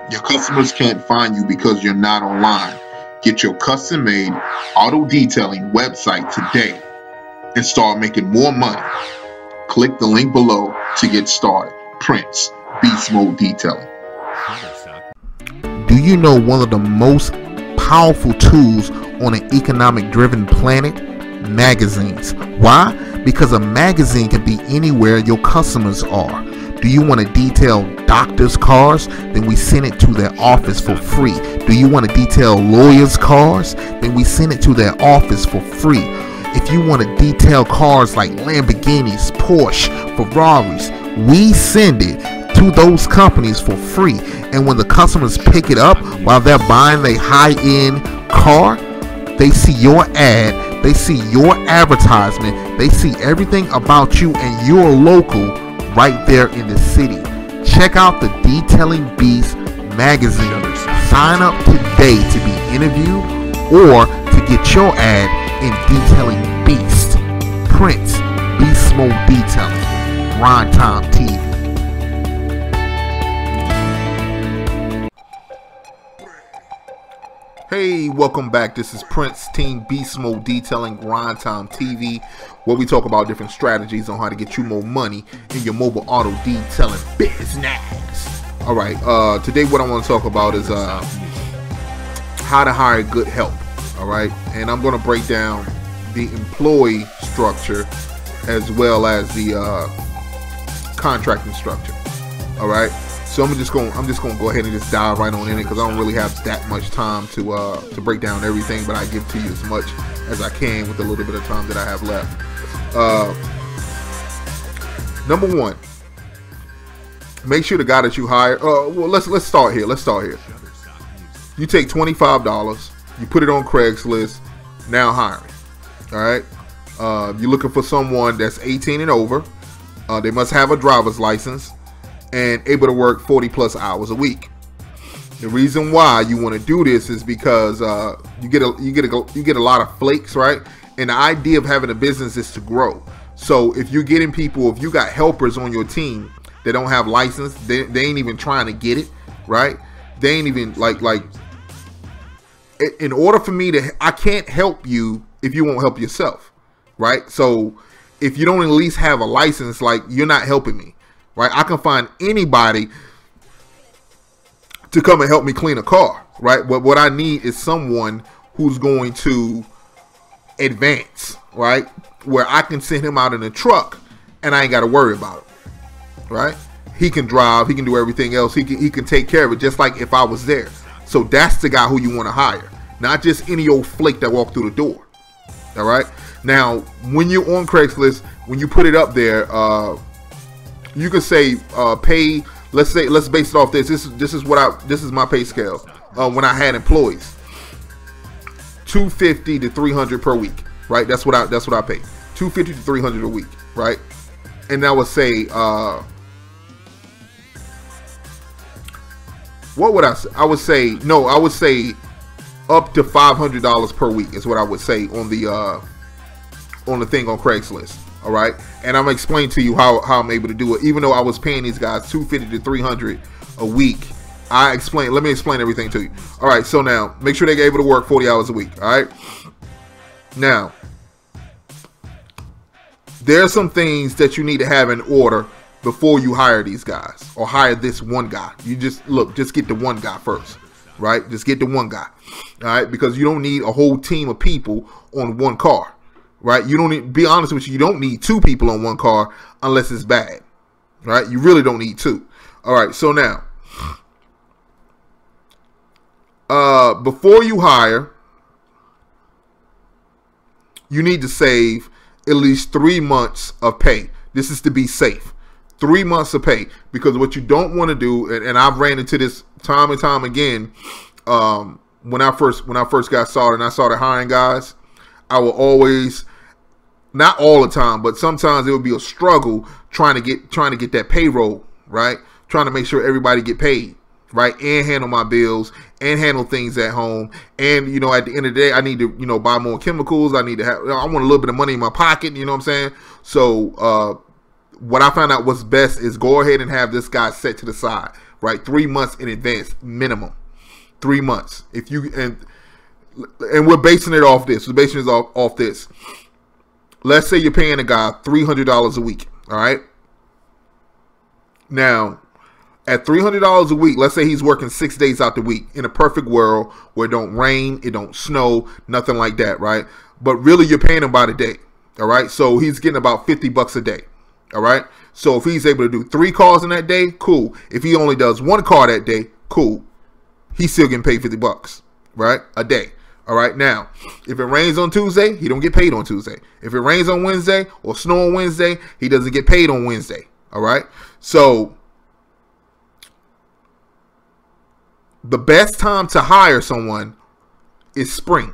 Your customers can't find you because you're not online. Get your custom-made auto detailing website today and start making more money. Click the link below to get started. Prince, Beast Mode Detailing. Do you know one of the most powerful tools on an economic-driven planet? Magazines. Why? Because a magazine can be anywhere your customers are. Do you want to detail doctors' cars? Then we send it to their office for free. Do you want to detail lawyers' cars? Then we send it to their office for free. If you want to detail cars like Lamborghinis, Porsche, Ferraris, we send it to those companies for free. And when the customers pick it up while they're buying a high-end car, they see your ad, they see your advertisement, they see everything about you and your local right there in the city. Check out the Detailing Beast magazine. Sign up today to be interviewed or to get your ad in Detailing Beast. Prince, Beast Mode Detailing, Valentine TV. Hey, welcome back. This is Prince, Team Beast Mode Detailing, Valentine TV, where we talk about different strategies on how to get you more money in your mobile auto detailing business. All right, today what I want to talk about is how to hire good help. All right, and I'm going to break down the employee structure as well as the contracting structure. All right. So I'm just going to go ahead and just dive right on in it because I don't really have that much time to break down everything, but I give to you as much as I can with a little bit of time that I have left. Number one, make sure the guy that you hire. Well, let's start here. You take $25, you put it on Craigslist. Now hiring. All right. You're looking for someone that's 18 and over. They must have a driver's license and able to work 40 plus hours a week. The reason why you want to do this is because you get a lot of flakes, right? And the idea of having a business is to grow. So if you're getting people, if you got helpers on your team that don't have license, they ain't even trying to get it, right? They ain't even like in order for me to, I can't help you if you won't help yourself, right? So if you don't at least have a license, like, you're not helping me. Right, I can find anybody to come and help me clean a car. Right, but what I need is someone who's going to advance. Right, where I can send him out in a truck and I ain't got to worry about it. Right, he can drive, he can do everything else. He can take care of it just like if I was there. So that's the guy who you want to hire, not just any old flake that walked through the door. All right. Now, when you're on Craigslist, when you put it up there, you could say pay. Let's base it off this. This is my pay scale when I had employees. $250 to $300 per week. Right. That's what I pay. $250 to $300 a week. Right. And I would say what would I say? I would say up to $500 per week is what I would say on the thing on Craigslist. All right, and I'm gonna explain to you how I'm able to do it. Even though I was paying these guys $250 to $300 a week, let me explain everything to you. All right, so now make sure they're able to work 40 hours a week. All right, now there are some things that you need to have in order before you hire these guys or hire this one guy. You just get the one guy first. Right, just get the one guy. All right, because you don't need a whole team of people on one car. Right, you don't need, be honest with you, you don't need two people on one car unless it's bad. Right, you really don't need two. All right, so now, before you hire, you need to save at least 3 months of pay. This is to be safe. 3 months of pay, because what you don't want to do, and I've ran into this time and time again, when I first got started and I started hiring guys, I will always, not all the time, but sometimes it would be a struggle trying to get that payroll, right? Trying to make sure everybody get paid, right? And handle my bills and handle things at home. And, you know, at the end of the day, I need to, you know, buy more chemicals. I need to have, I want a little bit of money in my pocket, you know what I'm saying? So, what I found out what's best is go ahead and have this guy set to the side. right? 3 months in advance minimum. 3 months. If you and we're basing it off this. We're basing it off this. Let's say you're paying a guy $300 a week. All right. Now, at $300 a week, let's say he's working 6 days out the week in a perfect world where it don't rain, it don't snow, nothing like that, right? But really, you're paying him by the day. All right. So he's getting about $50 a day. All right. So if he's able to do 3 calls in that day, cool. If he only does 1 call that day, cool. He's still getting paid $50, right? A day. All right. Now, if it rains on Tuesday, he don't get paid on Tuesday. If it rains on Wednesday or snow on Wednesday, he doesn't get paid on Wednesday. All right. So the best time to hire someone is spring.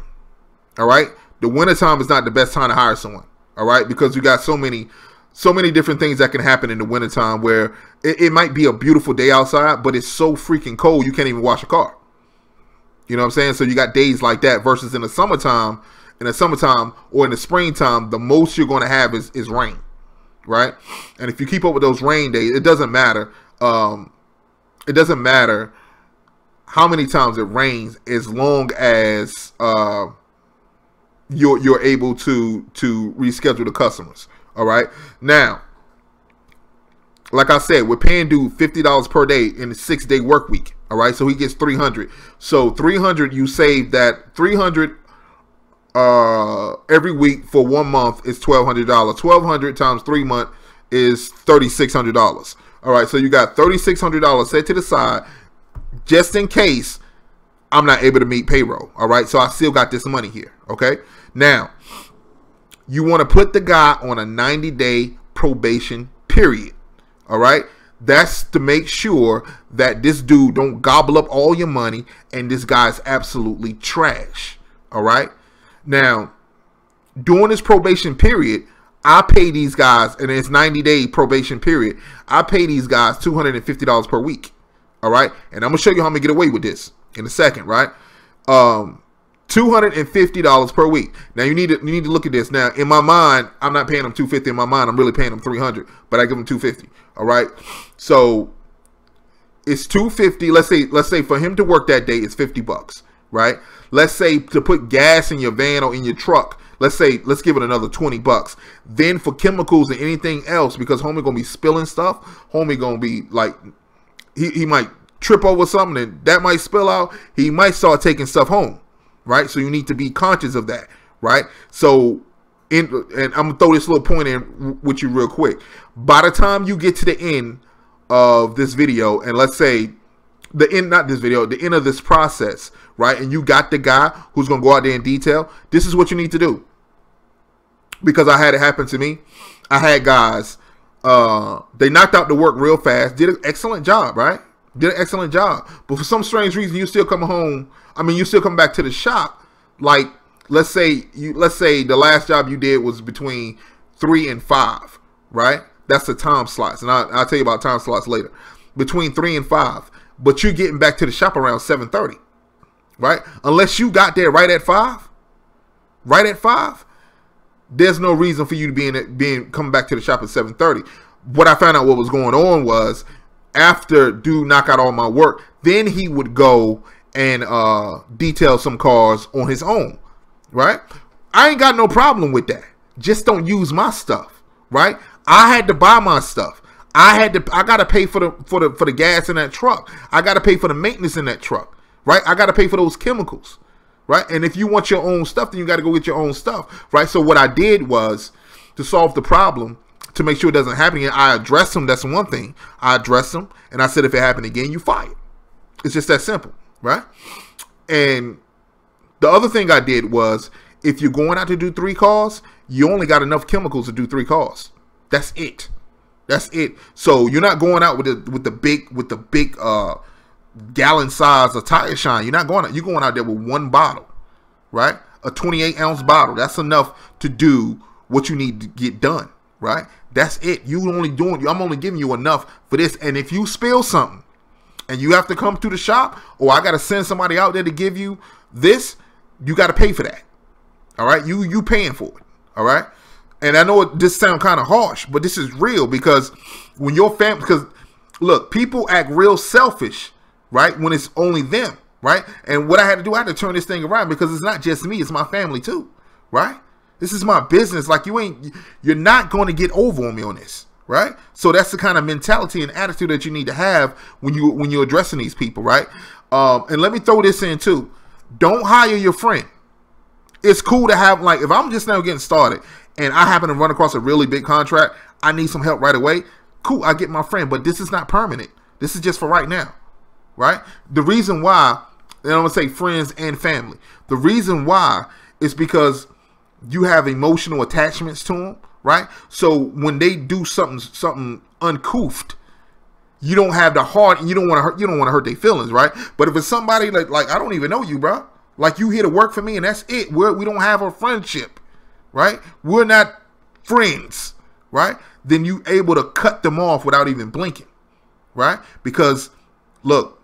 All right. The winter time is not the best time to hire someone. All right. Because you got so many different things that can happen in the wintertime where it might be a beautiful day outside, but it's so freaking cold you can't even wash a car. You know what I'm saying? So you got days like that versus in the summertime or in the springtime, the most you're going to have is rain, right? And if you keep up with those rain days, it doesn't matter. It doesn't matter how many times it rains as long as you're able to reschedule the customers. All right. Now, like I said, we're paying dude $50 per day in a 6-day work week. All right. So he gets $300. So $300, you save that $300 every week for 1 month is $1,200. $1,200 times 3 months is $3,600. All right. So you got $3,600 set to the side just in case I'm not able to meet payroll. All right. So I still got this money here. Okay. Now, you want to put the guy on a 90-day probation period. All right. That's to make sure that this dude don't gobble up all your money and this guy's absolutely trash. All right. Now, during this probation period, I pay these guys, and it's 90-day probation period, I pay these guys $250 per week. All right. And I'm going to show you how I'm going to get away with this in a second. Right. $250 per week. Now you need to look at this. Now in my mind, I'm not paying them $250. In my mind, I'm really paying them $300, but I give them $250. All right. So it's $250. Let's say for him to work that day, it's $50. Right. Let's say to put gas in your van or in your truck. Let's give it another $20. Then for chemicals and anything else, because homie gonna be spilling stuff. Homie gonna be like, he might trip over something and that might spill out. He might start taking stuff home. Right. So you need to be conscious of that. Right. So and I'm going to throw this little point in with you real quick. By the time you get to the end of this video, and let's say the end of this process. Right. And you got the guy who's going to go out there in detail. This is what you need to do. Because I had it happen to me. I had guys, they knocked out the work real fast. Did an excellent job. Right. Did an excellent job. But for some strange reason, you still come home. I mean, you still come back to the shop. Like, let's say the last job you did was between 3 and 5, right? That's the time slots. And I'll tell you about time slots later. Between 3 and 5. But you're getting back to the shop around 7:30, right? Unless you got there right at 5. Right at 5. There's no reason for you to coming back to the shop at 7:30. What I found out what was going on was after dude knock out all my work, then he would go and detail some cars on his own, right? I ain't got no problem with that. Just don't use my stuff, right? I had to buy my stuff. I gotta pay for the gas in that truck. I gotta pay for the maintenance in that truck, right? I gotta pay for those chemicals, right? And if you want your own stuff, then you gotta go get your own stuff, right? So what I did was to solve the problem, to make sure it doesn't happen again, I addressed them. That's one thing. I addressed them, and I said, if it happened again, you fire. It's just that simple. Right? And the other thing I did was, if you're going out to do 3 calls, you only got enough chemicals to do 3 calls. That's it. That's it. So you're not going out with the big gallon size of tire shine. You're not going out. You're going out there with 1 bottle, right? A 28-ounce bottle. That's enough to do what you need to get done, right? That's it. I'm only giving you enough for this. And if you spill something, and you have to come to the shop, or I got to send somebody out there to give you this, you got to pay for that. All right? You paying for it. All right? And I know this sounds kind of harsh, but this is real, because when your family, because look, people act real selfish, right, when it's only them, right? And what I had to do, I had to turn this thing around, because it's not just me, it's my family too, right? This is my business. Like, you're not going to get over on me on this, right? So that's the kind of mentality and attitude that you need to have when you're addressing these people, right? And let me throw this in too. Don't hire your friend. It's cool to have, like, if I'm just now getting started and I happen to run across a really big contract, I need some help right away. Cool, I get my friend, but this is not permanent. This is just for right now, right? The reason why, and I'm gonna say friends and family, the reason why is because you have emotional attachments to them, right? So when they do something uncouth, you don't have the heart, and you don't want to hurt their feelings, right? But if it's somebody like I don't even know you, bro, like, you here to work for me and that's it. We don't have a friendship, right? We're not friends, right? Then you able to cut them off without even blinking, right? Because look,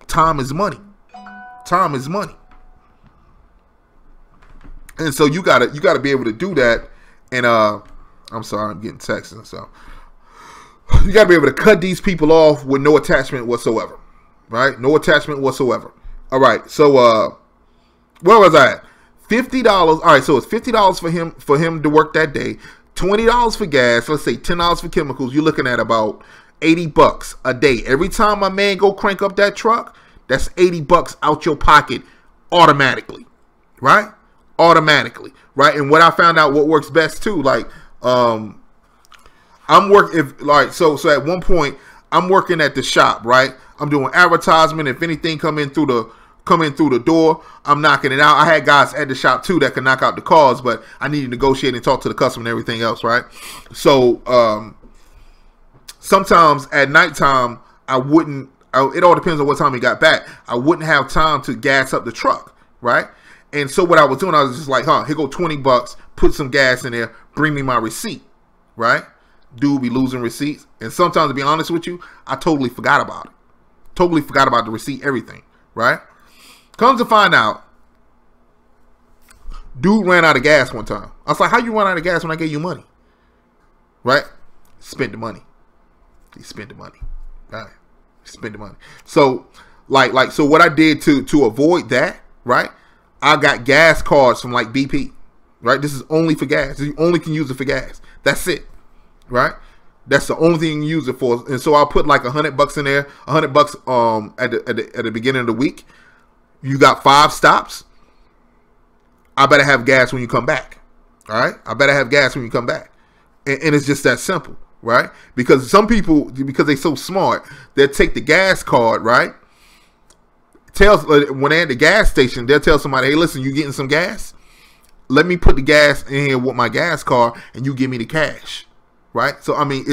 time is money. Time is money. And so you gotta be able to do that. And I'm sorry, I'm getting texts, so you gotta be able to cut these people off with no attachment whatsoever, right? No attachment whatsoever. All right, so where was I at? $50. All right, so it's $50 for him to work that day. $20 for gas. Let's say $10 for chemicals. You're looking at about $80 a day. Every time my man go crank up that truck, that's $80 out your pocket automatically, right? Automatically, right? And what I found out, what works best too, like so at one point I'm working at the shop, right? I'm doing advertisement. If anything come in through the door, I'm knocking it out. I had guys at the shop too that could knock out the cars, but I need to negotiate and talk to the customer and everything else, right? So sometimes at nighttime it all depends on what time he got back. I wouldn't have time to gas up the truck, right? And so what I was doing, I was just like, here go $20, put some gas in there, bring me my receipt, right? Dude be losing receipts. And sometimes, to be honest with you, I totally forgot about it. Totally forgot about the receipt, everything, right? Comes to find out, dude ran out of gas one time. I was like, how you run out of gas when I gave you money? Right? Spent the money. He spent the money. Right? Spend the money. So, so what I did to avoid that, right? I got gas cards from like BP, right? This is only for gas. You only can use it for gas. That's it, right? That's the only thing you use it for. And so I'll put like $100 in there, $100 at the beginning of the week. You got 5 stops. I better have gas when you come back. All right, I better have gas when you come back, and it's just that simple, right? Because some people, because they're so smart, they'll take the gas card, right? When they're at the gas station, they'll tell somebody, hey, listen, you getting some gas? Let me put the gas in here with my gas card and you give me the cash, right? So, I mean,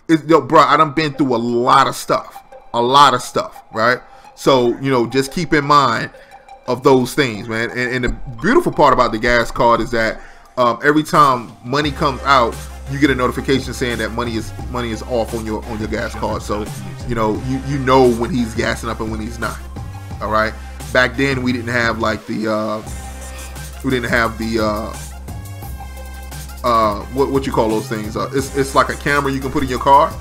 bro, I done been through a lot of stuff, right? So, just keep in mind of those things, man. And the beautiful part about the gas card is that every time money comes out, you get a notification saying that money is off on your gas card. So, you know when he's gassing up and when he's not. All right. Back then we didn't have like what you call those things? It's like a camera you can put in your car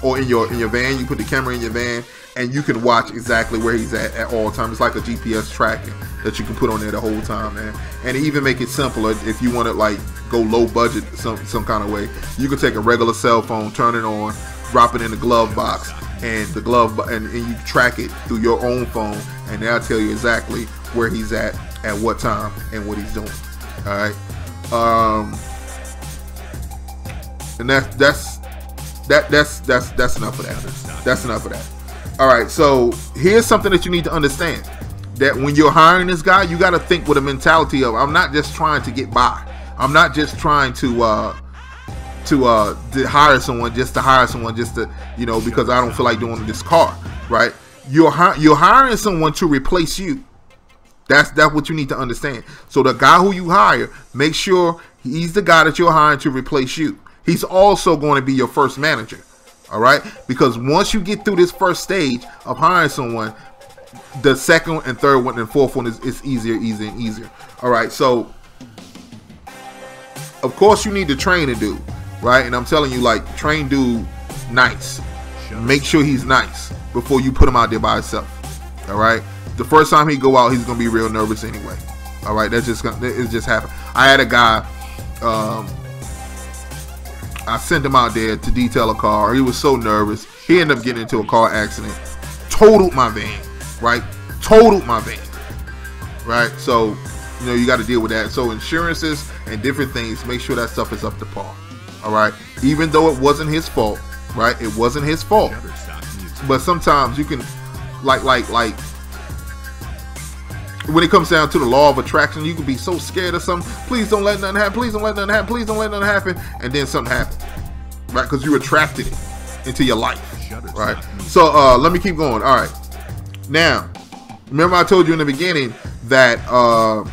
or in your van. You put the camera in your van and you can watch exactly where he's at all times. It's like a GPS tracking that you can put on there the whole time, man. And even make it simpler if you want to like go low budget some kind of way. You can take a regular cell phone, turn it on, drop it in the glove box, and you track it through your own phone, and they'll tell you exactly where he's at what time and what he's doing. All right. And that's enough of that. That's enough of that. All right. So here's something that you need to understand: that when you're hiring this guy, you got to think with a mentality of, I'm not just trying to get by. I'm not just trying to hire someone just to because I don't feel like doing this car, right? You're hiring someone to replace you. That's what you need to understand. So the guy who you hire, make sure he's the guy that you're hiring to replace you. He's also going to be your first manager, all right? Because once you get through this first stage of hiring someone, the second and third one and fourth one is easier and easier. All right, so of course you need to train a dude, right? And I'm telling you, like, train dude nice, make sure he's nice before you put him out there by himself. All right. The first time he go out, he's gonna be real nervous anyway. All right. It's just happened. I had a guy. I sent him out there to detail a car. He was so nervous. He ended up getting into a car accident. Totaled my van. Right. Totaled my van. Right. So, you know, you got to deal with that. So insurances and different things, make sure that stuff is up to par. All right. Even though it wasn't his fault. Right. It wasn't his fault. But sometimes you can, like when it comes down to the law of attraction, you can be so scared of something. Please don't let nothing happen. Please don't let nothing happen. Please don't let nothing happen. And then something happens, right? Because you attracted it into your life, right? So let me keep going. All right. Now, remember I told you in the beginning that I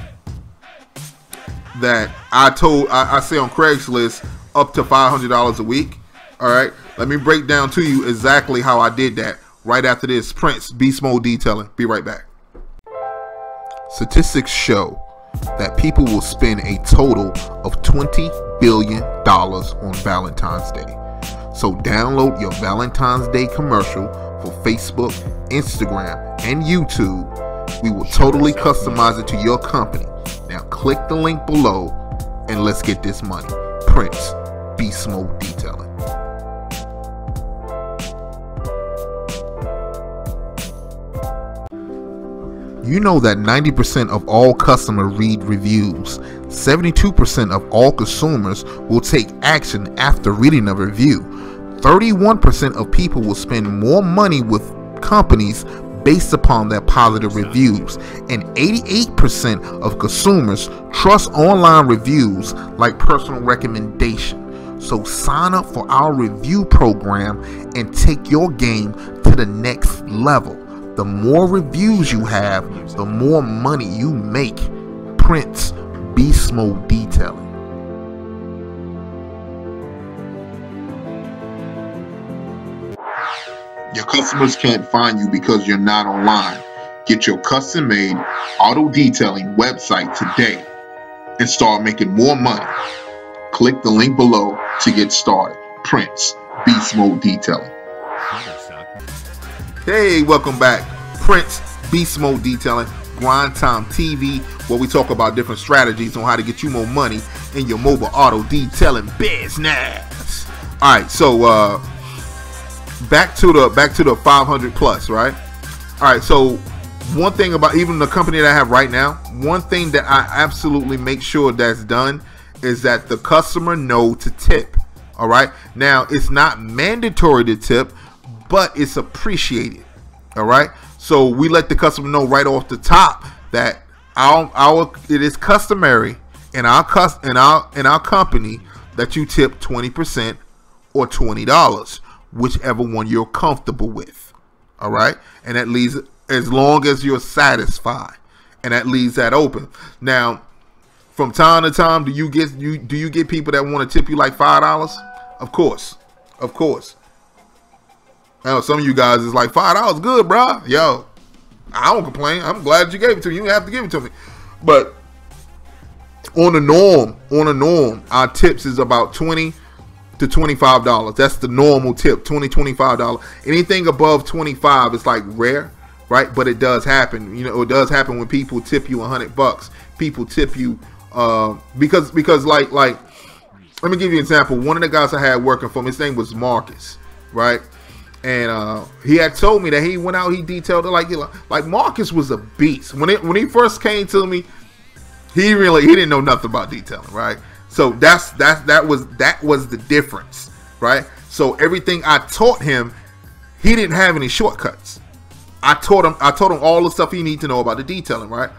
say on Craigslist up to $500 a week. All right. Let me break down to you exactly how I did that right after this. Prince, Beast Mode Detailing. Be right back. Statistics show that people will spend a total of $20 billion on Valentine's Day. So download your Valentine's Day commercial for Facebook, Instagram, and YouTube. We will totally customize it to your company. Now click the link below and let's get this money. Prince, Beast Mode Detailing. You know that 90% of all customers read reviews. 72% of all consumers will take action after reading a review. 31% of people will spend more money with companies based upon their positive reviews. And 88% of consumers trust online reviews like personal recommendation. So sign up for our review program and take your game to the next level. The more reviews you have, the more money you make. Prince, Beast Mode Detailing. Your customers can't find you because you're not online. Get your custom-made auto detailing website today and start making more money. Click the link below to get started. Prince, Beast Mode Detailing. Hey, welcome back. Prince, Beast Mode Detailing, Grind Time TV, where we talk about different strategies on how to get you more money in your mobile auto detailing business. All right, so back to the 500 plus, right? All right, so one thing about even the company that I have right now, one thing that I absolutely make sure that's done is that the customer know to tip. All right, now it's not mandatory to tip, but it's appreciated. All right, so we let the customer know right off the top that it is customary in our company that you tip 20% or $20, whichever one you're comfortable with. All right, and that leaves as long as you're satisfied, and that leaves that open. Now, from time to time, do you get people that want to tip you like $5? Of course, of course. I know some of you guys is like $5 good, bro. Yo, I don't complain. I'm glad you gave it to me. You didn't have to give it to me. But on the norm, our tips is about $20 to $25. That's the normal tip, $20, $25. Anything above 25 is like rare, right? But it does happen. You know, it does happen when people tip you $100. People tip you because like let me give you an example. One of the guys I had working for me, his name was Marcus, right? And he had told me that he went out, he detailed it like Marcus was a beast. When he first came to me, he didn't know nothing about detailing, right? So that was the difference, right? So everything I taught him, he didn't have any shortcuts. I taught him all the stuff he needed to know about the detailing, right?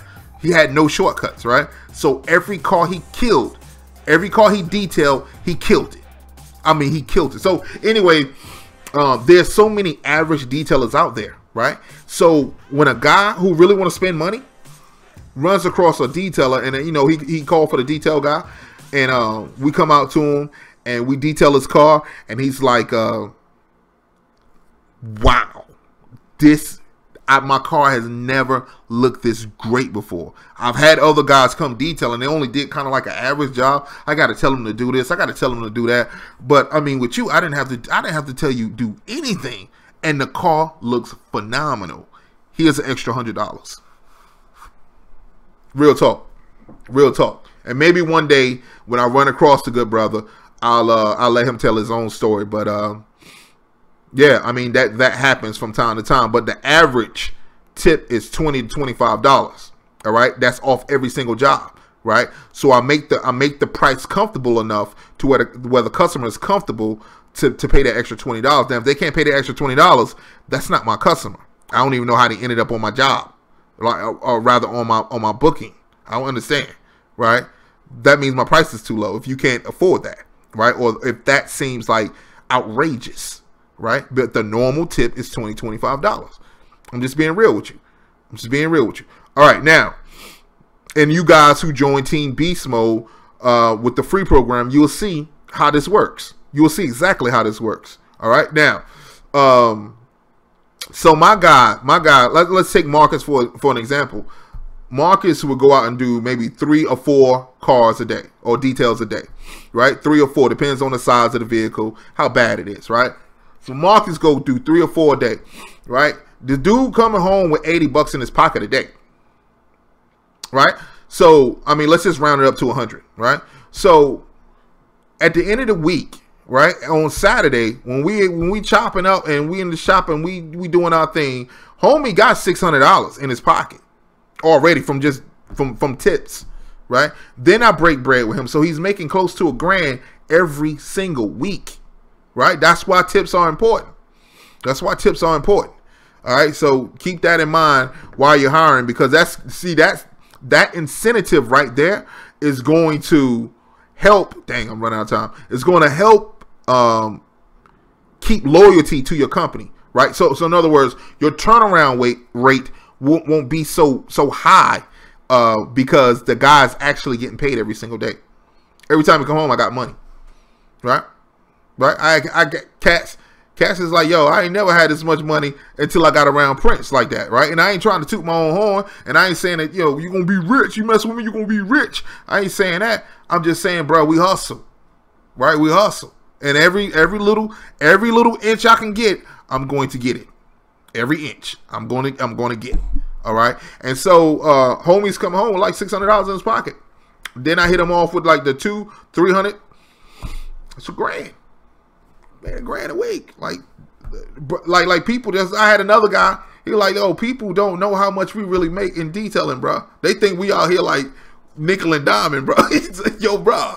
He had no shortcuts, right? So every car he killed, every car he detailed, he killed it. I mean, he killed it. So anyway, there's so many average detailers out there, right? So when a guy who really want to spend money runs across a detailer, and you know he called for the detail guy, and we come out to him and we detail his car, and he's like, "Wow, My car has never looked this great before. I've had other guys come detail and they only did kind of like an average job. I got to tell them to do this. I got to tell them to do that. But I mean, with you, I didn't have to tell you do anything, and the car looks phenomenal. Here's an extra $100. Real talk, real talk. And maybe one day when I run across the good brother, I'll let him tell his own story. But yeah, I mean that happens from time to time. But the average tip is $20 to $25. All right, that's off every single job. Right, so I make the price comfortable enough to where the customer is comfortable to pay that extra $20. Now, if they can't pay the extra $20, that's not my customer. I don't even know how they ended up on my job, or rather on my booking. I don't understand. Right, that means my price is too low. If you can't afford that, right, or if that seems like outrageous. Right, but the normal tip is $20, $25. I'm just being real with you. All right, now, and you guys who join Team Beast Mode with the free program, you'll see how this works. You will see exactly how this works. All right, now, so my guy, let's take Marcus for an example. Marcus would go out and do maybe 3 or 4 cars a day or details a day, right? 3 or 4, depends on the size of the vehicle, how bad it is, right? So Marcus go do 3 or 4 a day, right? The dude coming home with $80 in his pocket a day, right? So, I mean, let's just round it up to 100, right? So at the end of the week, right, on Saturday, when we chopping up and we in the shop and we doing our thing, homie got $600 in his pocket already from tips, right? Then I break bread with him, so he's making close to $1,000 every single week. Right? That's why tips are important. All right. So keep that in mind while you're hiring, because that incentive right there is going to help. Dang, I'm running out of time. It's going to help keep loyalty to your company. Right. So in other words, your turnaround rate won't be so high because the guy's actually getting paid every single day. Every time I come home, I got money. Right. Right, I get Cats is like, yo, I ain't never had this much money until I got around Prince like that, right? And I ain't trying to toot my own horn, and I ain't saying that, yo, you're gonna be rich. You mess with me, you're gonna be rich. I ain't saying that. I'm just saying, bro, we hustle, right? We hustle, and every little inch I can get, I'm going to get it. Every inch, I'm going to get it. All right, and so homies come home with like $600 in his pocket. Then I hit him off with like the $200-300. It's $1,000. Man, $1,000 a week. Like people just, I had another guy, he like, yo, people don't know how much we really make in detailing, bro. They think we out here like nickel and diamond, bro. Yo, bro,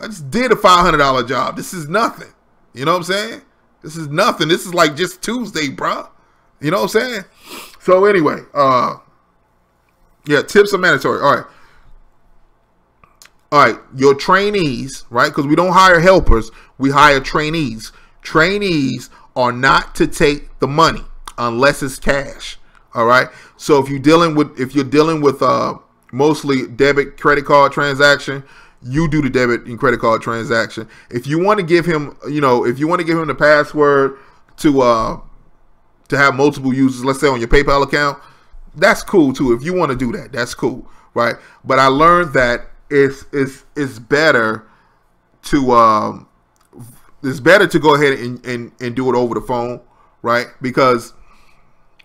I just did a $500 job. This is nothing. You know what I'm saying? This is nothing. This is like just Tuesday, bro. You know what I'm saying? So anyway, yeah, tips are mandatory. All right, your trainees, right? Because we don't hire helpers, we hire trainees. Trainees are not to take the money unless it's cash. All right. So if you're dealing with mostly debit credit card transaction, you do the debit and credit card transaction. If you want to give him, if you want to give him the password to have multiple users, let's say on your PayPal account, that's cool too. If you want to do that, that's cool, right? But I learned that it's better to go ahead and do it over the phone, right? Because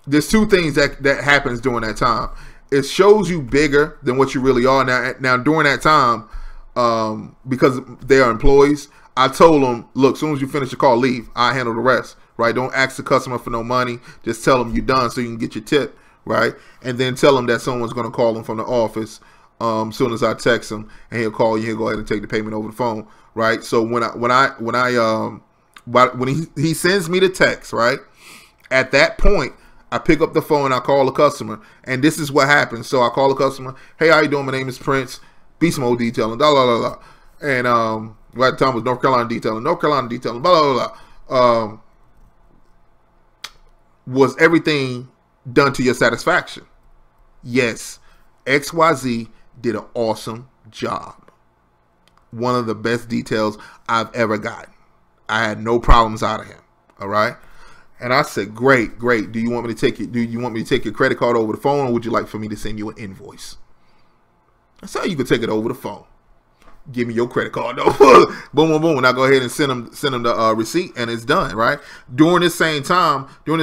there's 2 things that happens during that time. It shows you bigger than what you really are. Now during that time, because they are employees, I told them, look, as soon as you finish your call, leave. I handle the rest, right? Don't ask the customer for no money. Just tell them you're done so you can get your tip, right? And then tell them that someone's going to call them from the office soon as I text him, and he'll call you. He'll go ahead and take the payment over the phone, right? So when he sends me the text, right, at that point, I pick up the phone, I call the customer, and this is what happens. So I call the customer, hey, how you doing? My name is Prince, Beast Mode Detailing, blah, blah, blah, blah. And at the time it was North Carolina Detailing, blah, blah, blah, blah. Was everything done to your satisfaction? Yes. XYZ did an awesome job. One of the best details I've ever gotten. I had no problems out of him. All right. And I said, great. Do you want me to take it? Do you want me to take your credit card over the phone, or would you like for me to send you an invoice? I said, you can take it over the phone. Give me your credit card, though. Boom, boom, boom. And I go ahead and send them the receipt, and it's done, right? During the same time, the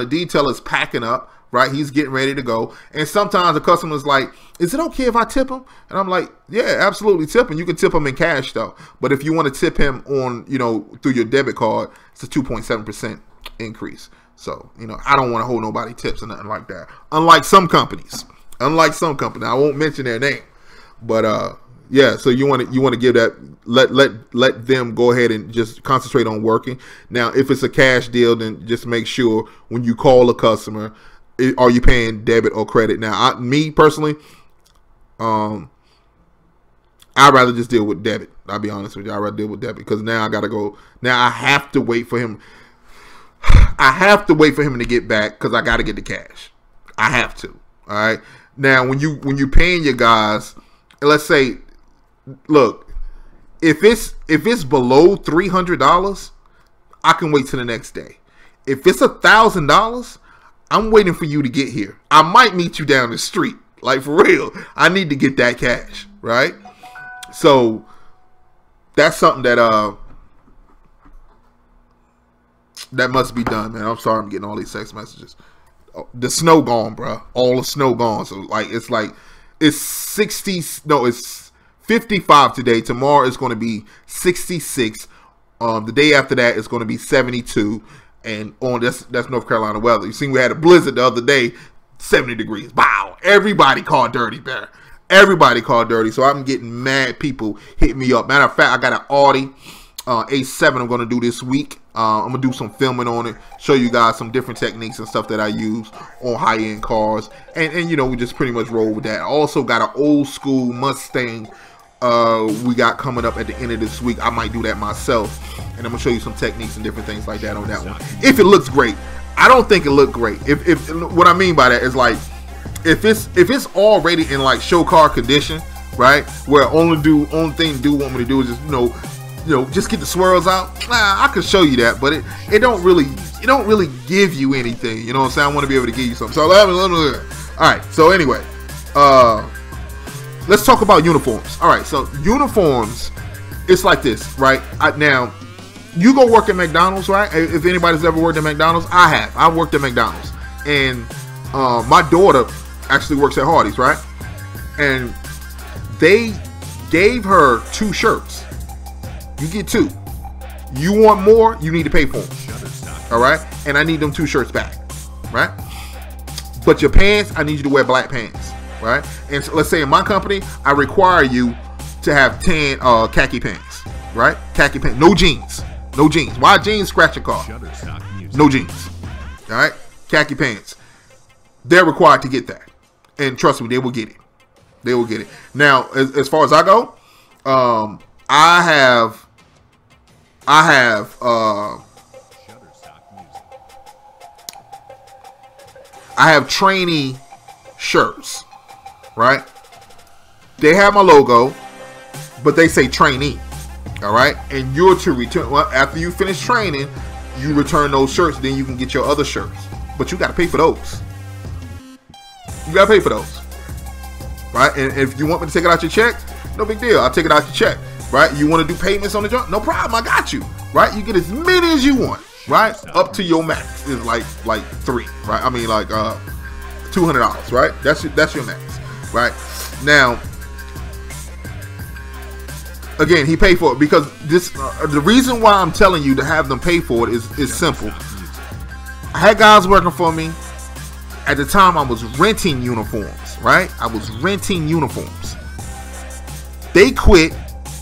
detailer's packing up, right? He's getting ready to go. And sometimes the customer's like, is it okay if I tip him? And I'm like, yeah, absolutely tip him. You can tip him in cash, though. But if you want to tip him on, through your debit card, it's a 2.7% increase. So, I don't want to hold nobody tips or nothing like that. Unlike some companies. I won't mention their name. But yeah, so you want to give that, let them go ahead and just concentrate on working. Now, if it's a cash deal, then just make sure when you call a customer, are you paying debit or credit? Now, me personally, I'd rather just deal with debit. I'll be honest with you. I'd rather deal with debit because now I gotta go. Now I have to wait for him. To get back because I gotta get the cash. I have to. All right. Now, when you paying your guys, let's say, look, if it's below $300, I can wait till the next day. If it's $1,000, I'm waiting for you to get here. I might meet you down the street, like for real. I need to get that cash, right? So that's something that that must be done, man. I'm sorry, I'm getting all these text messages. The snow gone, bro. All the snow gone. So it's 60. No, it's 55 today. Tomorrow it's going to be 66. The day after that it's going to be 72. And that's North Carolina weather. You see, we had a blizzard the other day, 70 degrees. Wow. Everybody called dirty, man. Everybody called dirty. So I'm getting mad people hit me up. Matter of fact, I got an Audi A7 I'm going to do this week. I'm going to do some filming on it, show you guys some different techniques and stuff that I use on high-end cars. And we just pretty much roll with that. I also got an old school Mustang we got coming up at the end of this week. I might do that myself. And I'm going to show you some techniques and different things like that on that one. If it looks great. I don't think it looked great. If what I mean by that is like, if it's already in like show car condition, right? Where only thing do want me to do is just just get the swirls out. I could show you that, but it don't really give you anything. You know what I'm saying? I want to be able to give you something. So all right. So anyway, let's talk about uniforms. All right. So uniforms, it's like this, right? Now, you go work at McDonald's, right? If anybody's ever worked at McDonald's, I have. I worked at McDonald's, and my daughter actually works at Hardee's, right? And they gave her 2 shirts. You get 2. You want more, you need to pay for them. All right? And I need them 2 shirts back. Right? But your pants, I need you to wear black pants. Right? And so let's say in my company, I require you to have 10 khaki pants. Right? Khaki pants. No jeans. No jeans. Why jeans? Scratch your car. No jeans. All right? Khaki pants. They're required to get that. And trust me, they will get it. They will get it. Now, as far as I go, I have trainee shirts, right? They have my logo, but they say trainee, all right? And you're to return, well, after you finish training, you return those shirts, then you can get your other shirts. But you got to pay for those. You got to pay for those, right? And if you want me to take it out your check, no big deal. I'll take it out your check. Right? You want to do payments on the joint? No problem. I got you. Right? You get as many as you want. Right? Up to your max is like 3. Right? I mean like $200. Right? That's your max. Right? Now, again, he paid for it because this. The reason why I'm telling you to have them pay for it is simple. I had guys working for me. At the time, I was renting uniforms. Right? I was renting uniforms. They quit.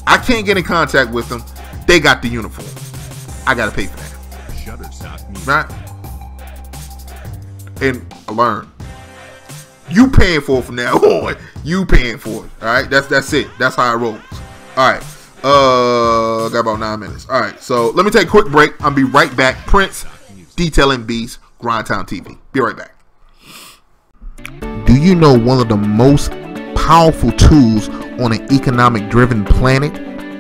I can't get in contact with them. They got the uniform. I gotta pay for that. Right? And I learned. You paying for it from now on. You paying for it. Alright? That's it. That's how it rolls. Alright. Got about 9 minutes. Alright, so let me take a quick break. I'll be right back. Prince, Detailing Beast, Grindtown TV. Be right back. Do you know one of the most powerful tools on an economic driven planet?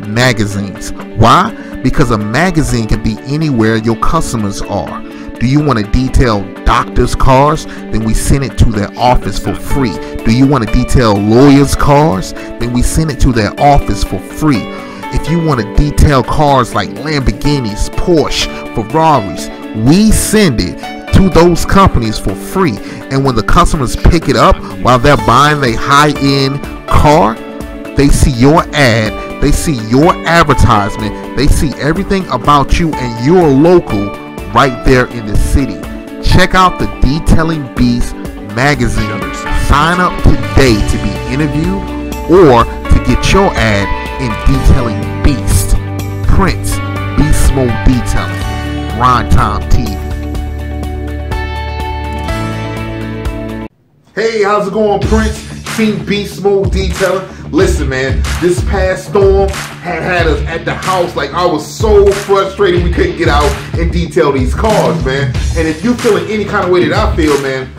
Magazines. Why? Because a magazine can be anywhere your customers are. Do Do you want to detail doctors' cars? Then we send it to their office for free. Do you want to detail lawyers' cars? Then we send it to their office for free. If you want to detail cars like Lamborghinis, Porsche, Ferraris, we send it to those companies for free. And when the customers pick it up while they're buying their high-end car, they see your ad, they see your advertisement, they see everything about you and your local right there in the city. Check out the Detailing Beast magazine. Sign up today to be interviewed or to get your ad in Detailing Beast. Prince, Beast Mode Detailing, Valentine TV. Hey, how's it going, Prince? Team Beast Mode Detailing. Listen, man, this past storm had us at the house. Like, I was so frustrated we couldn't get out and detail these cars, man. And if you feeling any kind of way that I feel, man,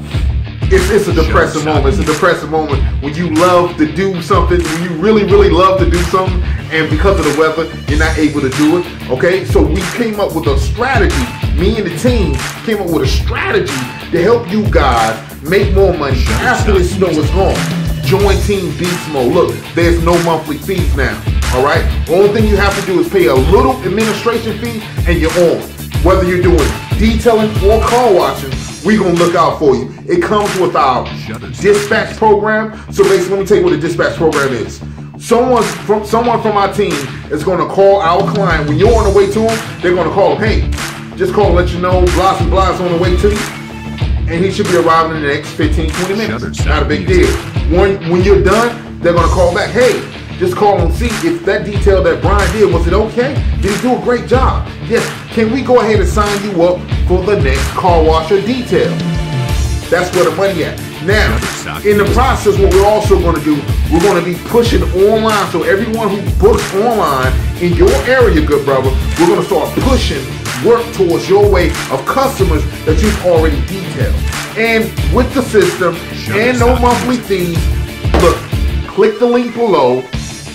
it's a depressing moment. It's a depressing moment when you love to do something, when you really, really love to do something, and because of the weather, you're not able to do it, okay? So we came up with a strategy. Me and the team came up with a strategy to help you guys make more money after this snow is gone. Join Team Beast Mode. Look, there's no monthly fees now, all right? Only thing you have to do is pay a little administration fee and you're on. Whether you're doing detailing or car washing, we're gonna look out for you. It comes with our dispatch program. So basically, let me tell you what a dispatch program is. Someone from our team is gonna call our client. When you're on the way to them, they're gonna call them, hey, just call and let you know blah and blah is on the way to you. And he should be arriving in the next 15-20 minutes. Not a big deal. When you're done, they're gonna call back, hey, just call and see if that detail that Brian did, was it okay? Did he do a great job? Yes, can we go ahead and sign you up for the next car wash or detail? That's where the money at. Now, in the process, what we're also going to do, we're going to be pushing online. So everyone who books online in your area, good brother, we're going to start pushing work towards your way of customers that you've already detailed. And with the system and no monthly fees, look, click the link below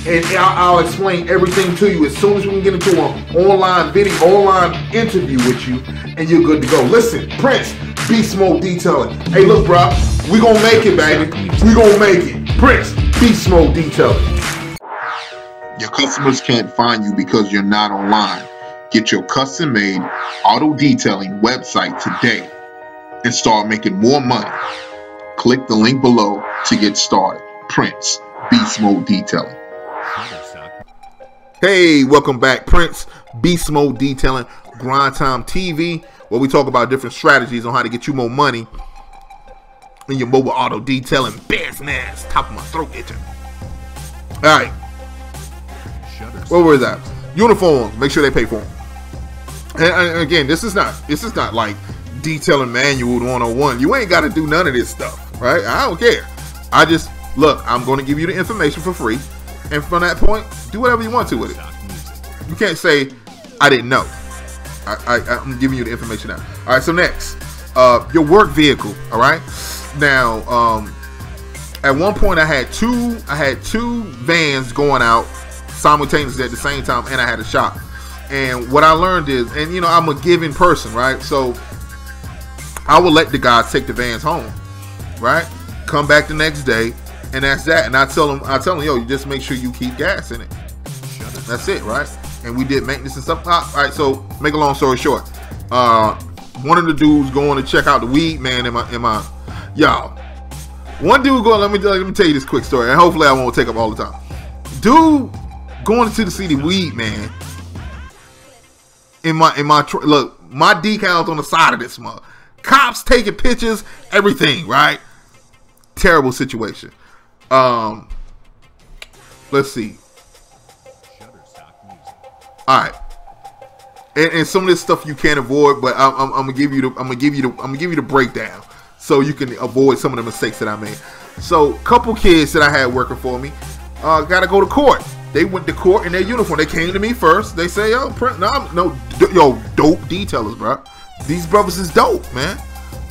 and I'll explain everything to you as soon as we can get into an online interview with you, and you're good to go. Listen, Prince, Beast Mode Detailing. Hey, look, bro, we gonna make it, baby. We gonna make it. Prince, Beast Mode Detailing. Your customers can't find you because you're not online. Get your custom-made auto detailing website today and start making more money. Click the link below to get started. Prince, Beast Mode Detailing. Hey, welcome back, Prince, Beast Mode Detailing, Grind Time TV, where we talk about different strategies on how to get you more money in your mobile auto detailing business. Top of my throat itching. All right, where was that? Uniforms. Make sure they pay for them. And again, this is not like detailing manual 101. You ain't got to do none of this stuff, right? I don't care. I just look. I'm going to give you the information for free. And from that point, do whatever you want to with it. You can't say, I didn't know. I'm giving you the information now. All right, so next, your work vehicle, all right? Now, at one point I had two vans going out simultaneously at the same time, and I had a shop. And what I learned is, and you know, I'm a giving person, right? So I will let the guys take the vans home, right? Come back the next day. And that's that. And I tell them, yo, you just make sure you keep gas in it. That's it, right? And we did maintenance and stuff. All right, so make a long story short, one of the dudes going to check out the weed man in my y'all. One dude going, let me tell you this quick story, and hopefully I won't take up all the time. Dude going to see the weed man in my look, my decals on the side of this mug. Cops taking pictures, everything, right? Terrible situation. Let's see. All right, and some of this stuff you can't avoid, but I'm gonna give you the breakdown so you can avoid some of the mistakes that I made. So, couple kids that I had working for me, gotta go to court. They went to court in their uniform. They came to me first. They say, yo, Prince, yo, dope detailers, bro. These brothers is dope, man.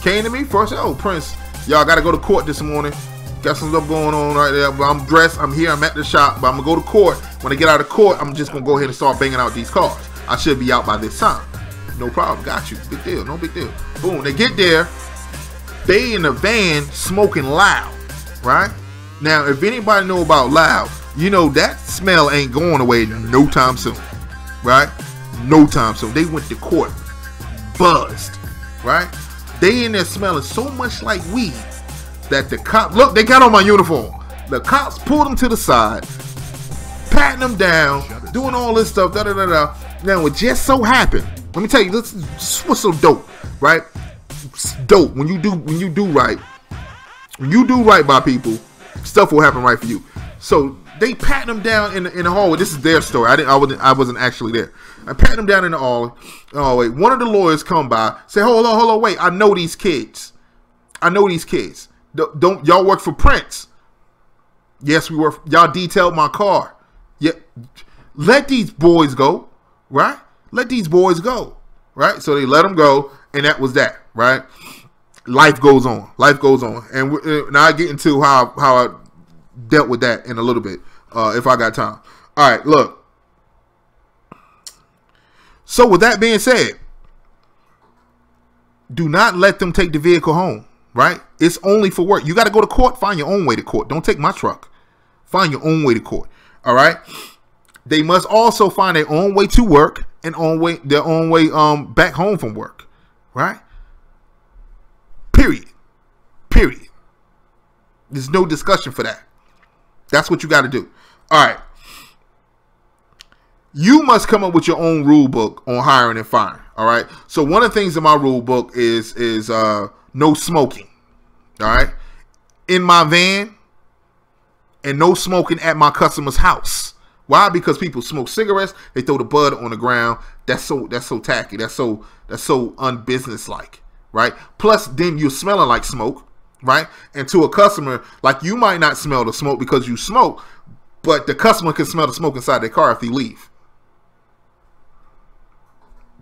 Came to me first. Oh, Prince, y'all gotta go to court this morning. Got some stuff going on right there, but I'm dressed, I'm here, I'm at the shop, but I'm gonna go to court. When I get out of court, I'm just gonna go ahead and start banging out these cars. I should be out by this time. No problem. Got you. Big deal. No big deal. Boom. They get there. They in the van smoking loud. Right? Now, if anybody know about loud, you know that smell ain't going away no time soon. Right? No time soon. They went to court buzzed. Right? They in there smelling so much like weed that the cop, look, they got on my uniform. The cops pulled them to the side, patting them down, doing all this stuff, da da da da. Now it just so happened. Let me tell you, this is what's so dope, right? It's dope when you do right. When you do right by people, stuff will happen right for you. So they pat them down in the hallway. This is their story. I wasn't actually there. I pat them down in the hallway. One of the lawyers come by, say, hold on, wait. I know these kids. Don't y'all work for Prince? Yes, we work. Y'all detailed my car. Yeah, let these boys go, right? Let these boys go, right? So they let them go, and that was that, right? Life goes on. And now I get into how I dealt with that in a little bit, if I got time. All right, look. So with that being said, do not let them take the vehicle home, right? It's only for work. You got to go to court, find your own way to court. Don't take my truck. Find your own way to court, all right? They must also find their own way to work and their own way back home from work, right? Period. There's no discussion for that. That's what you got to do. All right. You must come up with your own rule book on hiring and firing. All right. So one of the things in my rule book is no smoking. All right. In my van, and no smoking at my customer's house. Why? Because people smoke cigarettes. They throw the bud on the ground. That's so tacky. That's so unbusinesslike. Right. Plus, then you're smelling like smoke. Right. And to a customer, like, you might not smell the smoke because you smoke, but the customer can smell the smoke inside their car if they leave.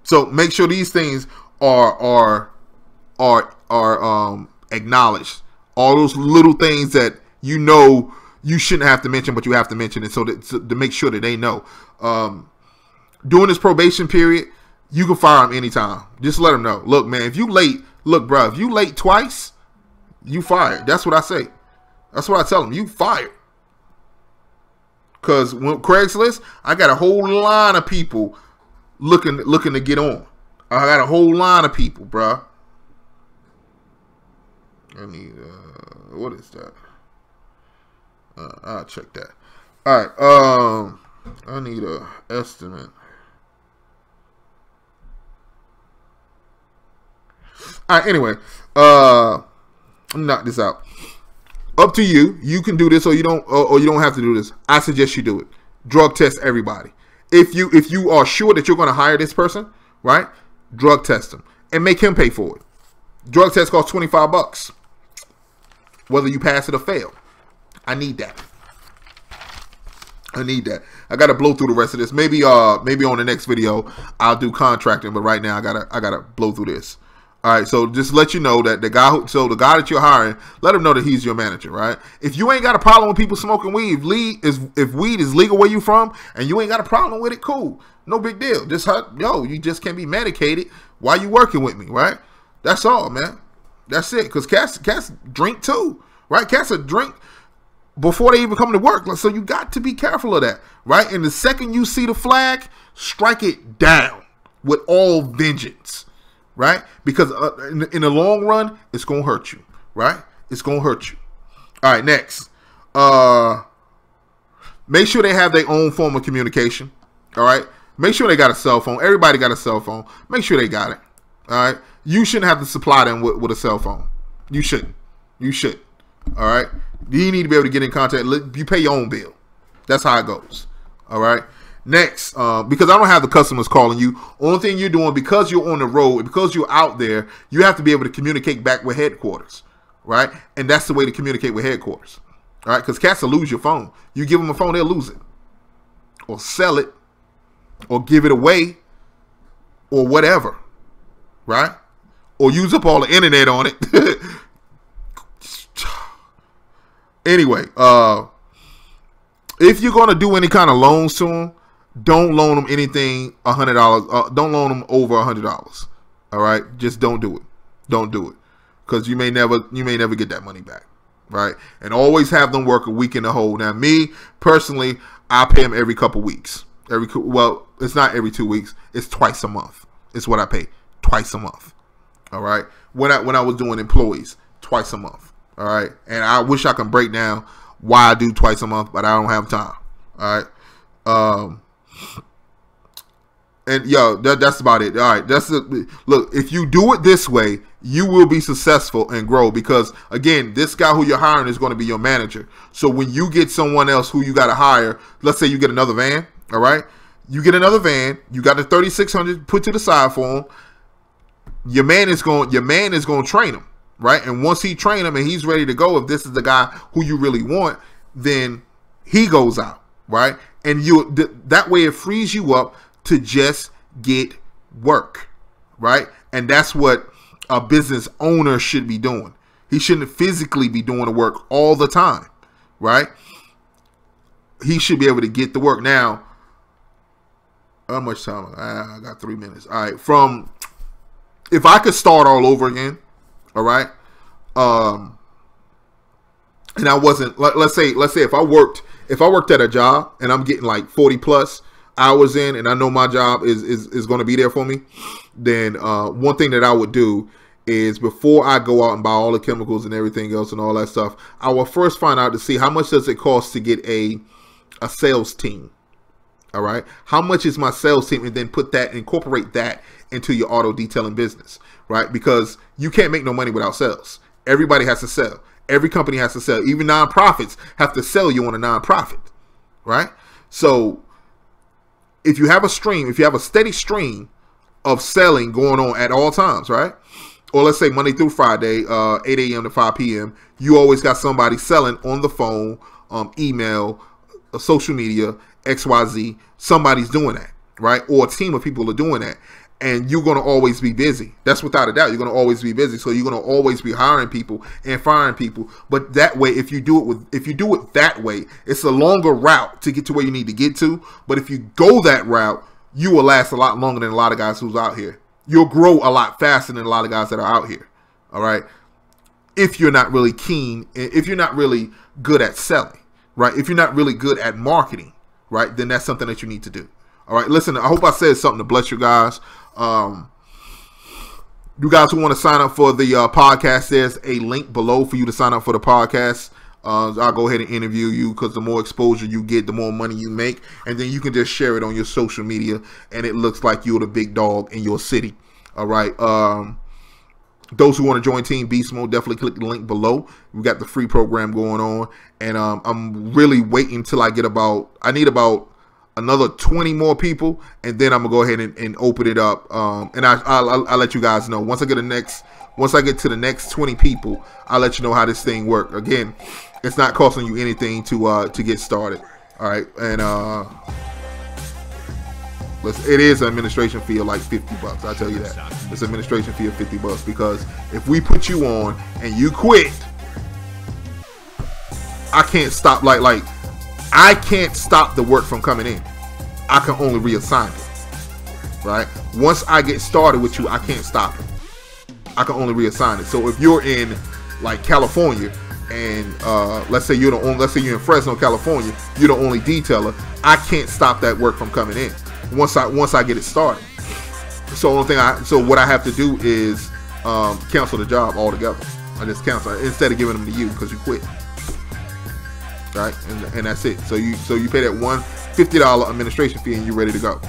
So make sure these things are acknowledged. All those little things that you know you shouldn't have to mention, but you have to mention it, so to make sure that they know. During this probation period, you can fire them anytime. Just let them know. Look, man, if you late, bro, if you late twice, you fired. That's what I say. That's what I tell them. You fired. Because when Craigslist, I got a whole line of people looking to get on. I got a whole line of people, bro. I need what is that? I'll check that. All right. I need a estimate. All right. Anyway, knock this out. Up to you. You can do this, or you don't have to do this. I suggest you do it. Drug test everybody. If you are sure that you're going to hire this person, right? Drug test him and make him pay for it. Drug test costs $25. Whether you pass it or fail. I need that. I gotta blow through the rest of this. Maybe on the next video I'll do contracting, but right now I gotta blow through this. All right, so just let you know that the guy that you're hiring, let him know that he's your manager, right? If you ain't got a problem with people smoking weed, if weed is legal where you from, and you ain't got a problem with it, cool, no big deal. You just can't be medicated while you working with me, right? That's all, man. That's it. Cause cats drink too, right? Cats will drink before they even come to work. So you got to be careful of that, right? And the second you see the flag, strike it down with all vengeance, right? Because in the long run, it's going to hurt you, right? It's going to hurt you. All right, next. Make sure they have their own form of communication, all right? Make sure they got a cell phone. Everybody got a cell phone. Make sure they got it, all right? You shouldn't have to supply them with a cell phone. You shouldn't. You should, all right? You need to be able to get in contact. You pay your own bill. That's how it goes. All right. Next, because I don't have the customers calling you. Only thing you're doing, because you're on the road, because you're out there, you have to be able to communicate back with headquarters. Right. And that's the way to communicate with headquarters. All right. Because cats will lose your phone. You give them a phone, they'll lose it. Or sell it. Or give it away. Or whatever. Right. Or use up all the internet on it. Anyway, if you're going to do any kind of loans to them, don't loan them anything $100. Don't loan them over $100. All right, just don't do it. Don't do it, because you may never get that money back. Right, and always have them work a week in the hole. Now, me personally, I pay them every couple weeks. Well, it's not every 2 weeks. It's twice a month. It's what I pay, twice a month. All right, when I was doing employees, twice a month. All right, and I wish I can break down why I do twice a month, but I don't have time. All right. And yo, that's about it. All right, look. If you do it this way, you will be successful and grow. Because again, this guy who you're hiring is going to be your manager. So when you get someone else who you got to hire, let's say you get another van. All right, you get another van. You got the 3,600 put to the side for him. Your man is going to train him, right? And once he train him and he's ready to go, if this is the guy who you really want, then he goes out, right? And that way it frees you up to just get work, right? And that's what a business owner should be doing. He shouldn't physically be doing the work all the time, right? He should be able to get the work. Now, how much time? I got 3 minutes. All right. If I could start all over again, all right, and I wasn't, let's say if I worked at a job and I'm getting like 40 plus hours in, and I know my job is going to be there for me, then one thing that I would do is, before I go out and buy all the chemicals and everything else and all that stuff, I will first find out to see how much does it cost to get a sales team. All right, how much is my sales team, and then incorporate that into your auto detailing business, right? Because you can't make no money without sales. Everybody has to sell. Every company has to sell. Even nonprofits have to sell you on a nonprofit, right? So if you have a steady stream of selling going on at all times, right? Or let's say Monday through Friday, 8 a.m. to 5 p.m., you always got somebody selling on the phone, email, social media, XYZ. Somebody's doing that, right? Or a team of people are doing that. And you're going to always be busy. That's without a doubt. You're going to always be busy. So you're going to always be hiring people and firing people. But that way, if you do it that way, it's a longer route to get to where you need to get to. But if you go that route, you will last a lot longer than a lot of guys who's out here. You'll grow a lot faster than a lot of guys that are out here. All right. If you're not really keen, if you're not really good at selling, right? If you're not really good at marketing, right? Then that's something that you need to do. All right. Listen, I hope I said something to bless you guys. You guys who want to sign up for the podcast, there's a link below for you to sign up for the podcast. I'll go ahead and interview you, because the more exposure you get, the more money you make, and then you can just share it on your social media, and it looks like you're the big dog in your city. All right. Those who want to join Team Beast Mode, definitely click the link below. We got the free program going on, and I'm really waiting till I need about another 20 more people, and then I'm gonna go ahead and open it up. And I'll let you guys know once I get to the next 20 people. I'll let you know how this thing works. Again, it's not costing you anything to get started. All right, and it is an administration fee of like $50. I tell you that it's an administration fee of $50, because if we put you on and you quit, I can't stop I can't stop the work from coming in. I can only reassign it, right? Once I get started with you, I can't stop it. I can only reassign it. So if you're in like California, and let's say you're in Fresno, California, you're the only detailer, I can't stop that work from coming in once I get it started. So what I have to do is cancel the job altogether. I just cancel it instead of giving them to you because you quit. Right, and that's it. So you pay that $150 administration fee, and you're ready to go.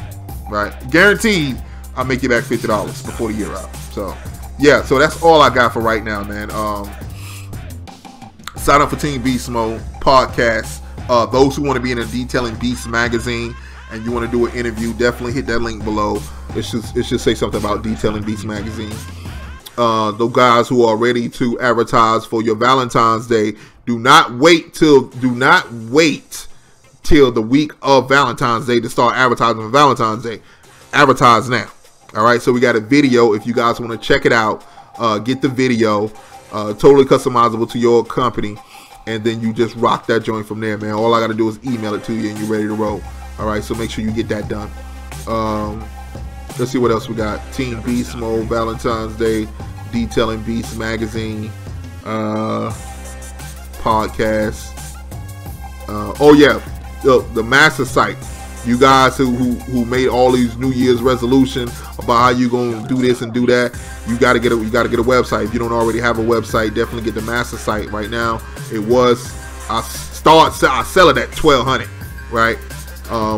Right, guaranteed. I'll make you back $50 before the year out. So yeah, so that's all I got for right now, man. Sign up for Team Beast Mode podcast. Those who want to be in a Detailing Beast magazine and you want to do an interview, definitely hit that link below. It should say something about Detailing Beast magazine. Those guys who are ready to advertise for your Valentine's Day, do not wait till the week of Valentine's Day to start advertising for Valentine's Day. Advertise now. All right, so we got a video. If you guys want to check it out, get the video. Totally customizable to your company, and then you just rock that joint from there, man. All I got to do is email it to you, and you're ready to roll. All right, so make sure you get that done. Let's see what else we got. Team Beast Mode, Valentine's Day, Detailing Beast Magazine, podcast. Oh yeah, the master site. You guys who made all these New Year's resolution about how you gonna do this and do that, you gotta get a website. If you don't already have a website, definitely get the master site right now. I sell it at $1,200, right?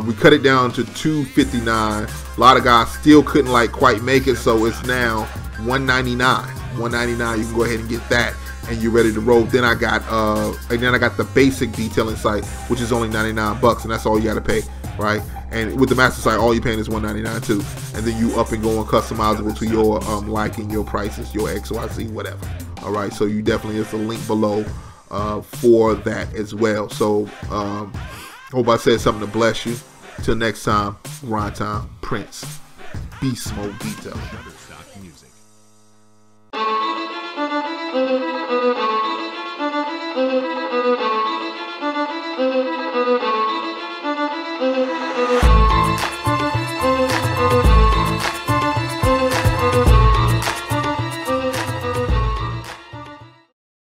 We cut it down to $259. A lot of guys still couldn't quite make it, so it's now $199. $199. You can go ahead and get that, and you're ready to roll. Then I got the basic detailing site, which is only $99, and that's all you got to pay, right? And with the master site, all you're paying is $199 too, and then you up and going customizable to your liking, your prices, your XYZ, whatever. All right, so you definitely, it's a link below for that as well. So hope I said something to bless you. Till next time, Valentine, Prince, Beast Mode Detail.